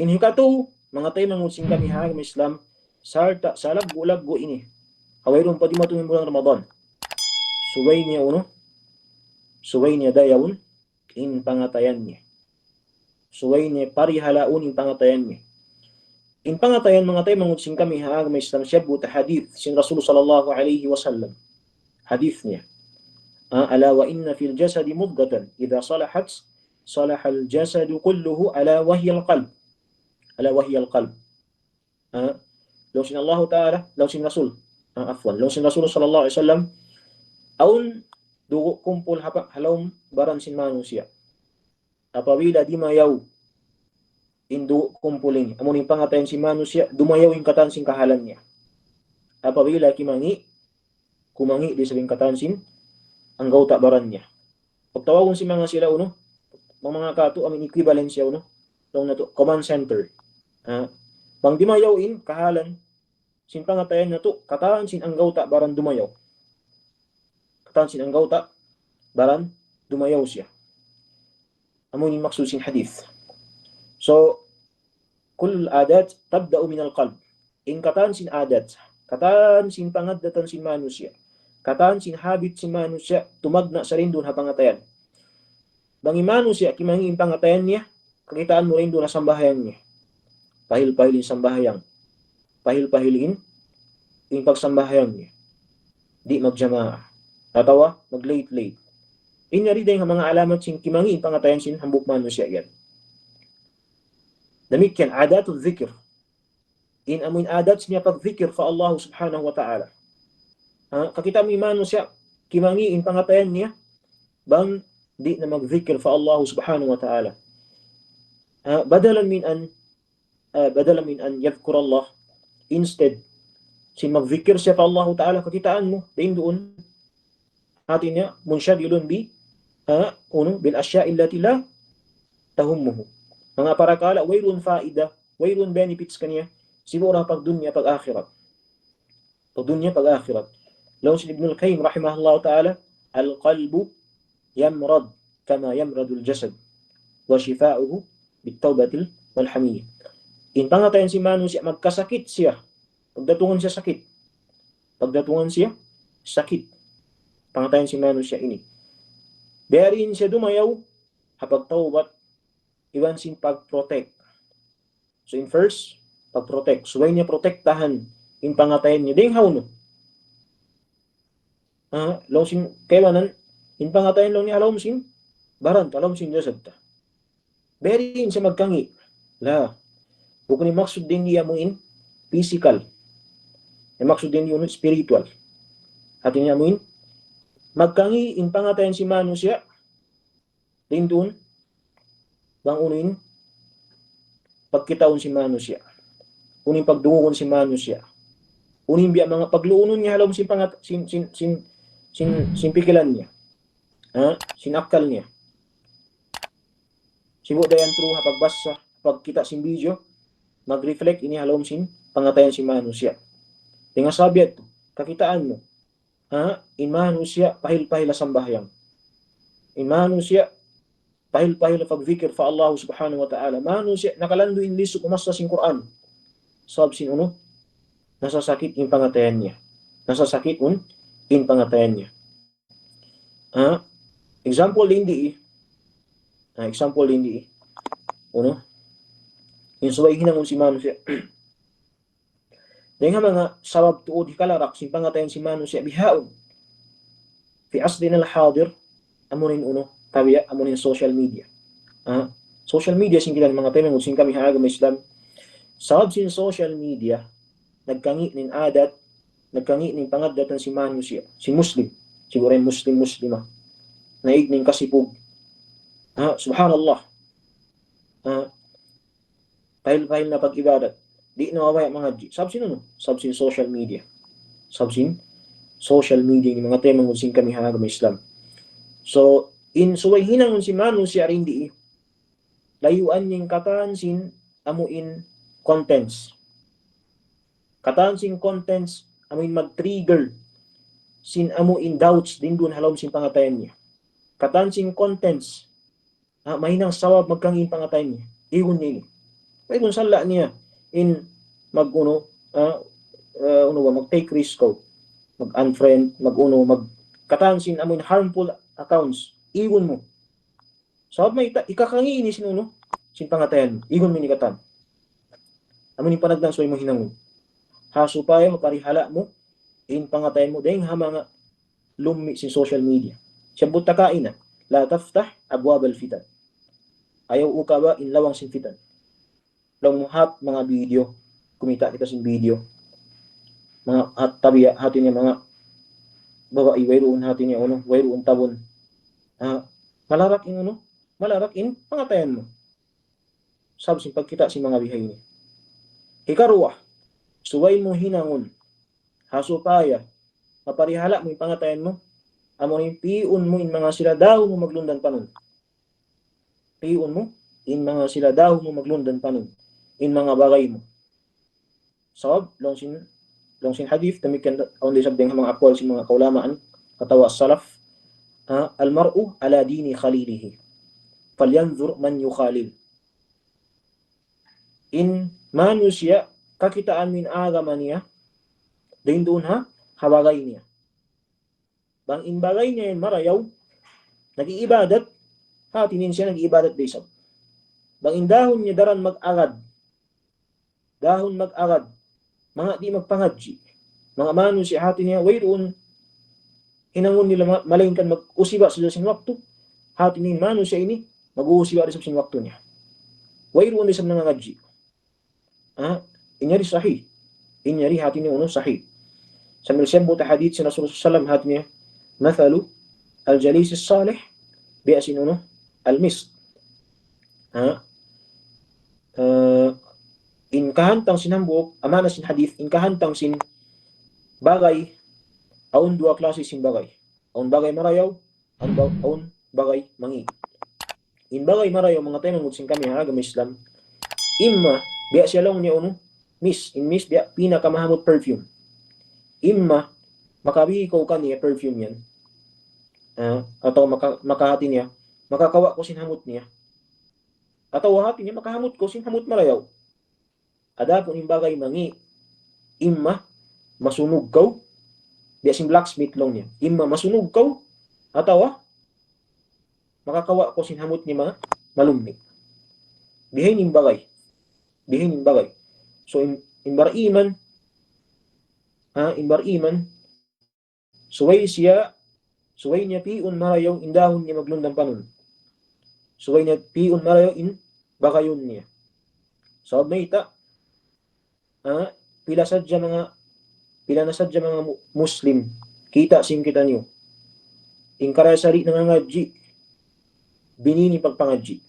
Inhikatu, mga tayo mangusin kami hagam Islam, sa laggo ini. Hawairon pa di matungin bulan Ramadan. Suway niya suway niya dayawun, in pangatayan niya. Suway niya parihalaun in pangatayan niya. In pangatayan mga tayo mangusin kami hagam Islam siya buta hadith sin Rasul sallallahu alaihi wasallam. Hadith niya. Ala wa inna fil jasadi mudghatan idza salahat salahal jasadu kulluhu ala wahyal qalb. Ala wahyal qalb. Law sin Allah Ta'ala, law sin Rasul. Law sin Rasul sallallahu alaihi wasallam aun dugo kumpul halawm baran sin manusia. Apabila di mayaw indu kumpulin amuning pangatayan si manusia dumayaw in katan sin kahalan niya. Apabila kumangi di sabing katan sin ang gauta baran niya. Pagtawagon si mga sila mga kato amin equivalent siya long na to command center. Bang di mayawin kahalan sin pangatayan na to kataan sin ang gauta baran dumayaw. Kataan sin ang gauta baran dumayaw siya. Amun yung maksud sin hadith. So kul adat tabda'u min al-qalb. In kataan sin adat, kataan sin pangadatan sin manusia. Kataan sin habit sin manusia tumagna sa rindon ha pangatayan. Bangi manusia kimangi in pangatayan niya, kakitaan mo rindon na sambahayan niya. Pahil-pahilin sambahayang. Pahil-pahilin in pagsambahayan niya. Di magjamaa. Tatawa, mag-late-late. Inyari din ang mga alamat sin kimangi in pangatayan sin hambuk manusia yan. Demikian adatul zikr. In amin adat niya pag-zikr fa Allah subhanahu wa ta'ala. Kakita mo manusia kimangi in pangatayan niya bang di na mag-zikr fa Allah subhanahu wa ta'ala. Badalan min an yadhkur Allah, instead sin mag-zikr siya fa Allah ta'ala, kakitaan mo din doon atin niya munshagilun bil asya'i allati la tahummuhu. Mga parakala wayrun faida, wayrun benefits kaniya siguro pag dunya pag akhirat. Pag dunya pag akhirat. Law si Ibn al-Qayyim rahimahullah ta'ala, al-qalbu yamrad kama yamradul jasad wa shifa'uhu bitawbatil walhamiyah. In pangatayan si manusia magkasakit siya. Pagdatungan siya sakit. Pagdatungan siya sakit. Pangatayan si manusia ini. Bearin siya dumayaw hapag tawbat iwan sin pag-protect. So in first, pag-protect. Suway niya protektahan in pangatayan niya. Ding hawno. Law sin kaiwanan in pangatayan lang niya alawm sin baran, alawm sin jasad ta. Bearin siya magkangi. Bukan ni maksud din niya mo in physical. Yung maksud din yun spiritual. At niya mo in magkangi in pangatayan si manusia din doon bang unin pagkitaon si manusia. Unin pagdungon si manusia. Unin biya mga pagluunon niya halom sin pikilan niya. Sinakal niya. Sibo dayan true pagbasa, pagkita sin video, mag-reflect ini halom sin pangatayan si manusia. Tinga sabiat kakitaan mo. In manusia pahil-pahil sambahyang. In manusia pahil-pahil pag-zikir fa Allah subhanahu wa ta'ala. Manusia nakalando in liso kumasa sin Quran. Sab sin nasasakit in pangatayan niya. Nasasakit in pangatayan niya. Example hindi in suway hinangon si manusia. Dahil nga mga sabab tuod hikalarak sin pangatayan si manusia bihaon. Fi asdin al-hadir amunin tabiya amunin social media. Social media sin kilan mga tayo sin kami haagam Islam. Sabab sin social media nagkangi nin adat, nagkangi nin pangadatan si manusia, si Muslim, siguro yung Muslima. Naig nin kasipug. Subhanallah. Pahil na pag-ibadat. Di nawawaya mga G. Sabab sin social media. Sabab sin social media ni mga tayo sin kami haagam Islam. So in suway hinangon si manusia rin di layuan niyang kataan sin amuin contents. Kataan sin contents amuin mag-trigger sin amuin doubts din doon halom sin pangatayan niya. Kataan sin contents mahinang sawab magkangin pangatayan niya. Iyon niya. Pwede kung sala niya in mag-uno, mag-take risk ko, mag-unfriend, mag-uno, mag-katansin, amoy harmful accounts, iwan mo. So, may ikakangi ini sinuno, sin pangatayan, iwan mo ni katan. Amoy ni panagdan, so mo hinangon. Haso pa maparihala mo, in pangatayan mo, dahil mga lumi sin social media. Siyambut takain na, la taftah abwab al-fitan. Ayaw uka ba, in lawang sin fitan. Lamuhat mga video, kumita kita sin video, mga tabiya hati niya mga babae, wayroon hati niya wayroon tabon, malarak in pangatayan mo sab sin pagkita si mga bihay ni ikaruwa suway mo hinangon haso paya maparihala mo yung pangatayan mo amo rin piun mo in mga sila daw mo maglundan panon, piun mo in mga sila daw mo maglundan panon in mga bagay mo sab long sin hadith demikian only sabdeng mga akwal si mga kaulamaan katawa salaf almar'u ala dini khalilihi falyanzur man yukhalil in manusia kakitaan min agama niya din doon habagay niya bang in bagay niya marayaw nag-iibadat tinin siya nag-iibadat desab bang in dahon niya daran mag-agad mga di magpangadji mga manu si hati niya wayroon hinangon nila malain kan mag-usiba sila sin waktu hati ni manu siya ini mag-uusiba rin sa sin waktu niya wayroon din sa mga ngadji inyari sahih inyari hati niya sahih sa milsyambo ta hadith si Rasulullah sallam hati niya mathalu al-jalis as-salih bi'asin al-misk in kahantang sinambok amana sin hadith in kahantang sin bagay aun dua klase sin bagay aun bagay marayaw aun bagay mangi in bagay marayaw mga tayo mangutsin kami agama Islam imma biya siya lang niya miss biya pinakamahamot perfume imma makabi ko kaniya perfume yan atau makahati niya makakawa ko sin hamot niya atau hati niya makahamot ko sin hamot marayaw adapon yung bagay mangi imma masunog kaw di asin blacksmith long niya imma masunog kaw atawa makakawa ko sin hamot ni mga malumig bihin yung bagay so in bariman suway niya piun marayaw indahon niya maglundang panon suway niya piun marayaw in bakayon niya so may pila na sadya mga Muslim kita niyo in karasari nangangadji binini pagpangadji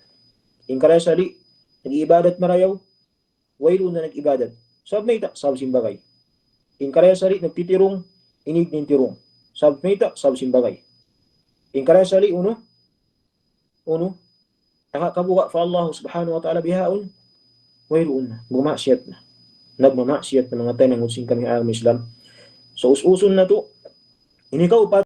in karasari nag-ibadat marayaw wayro na nag-ibadat sab may sab simbagay in karasari nagtitirong inig nin tirong sab may sab simbagay in karasari uno kabuka fa Allah subhanahu wa ta'ala bihaun wayro na gumasyat na nagmamaksiyat ng mga tayo ng unsing kami ang Islam. So, us-uson na to. Inikaw pa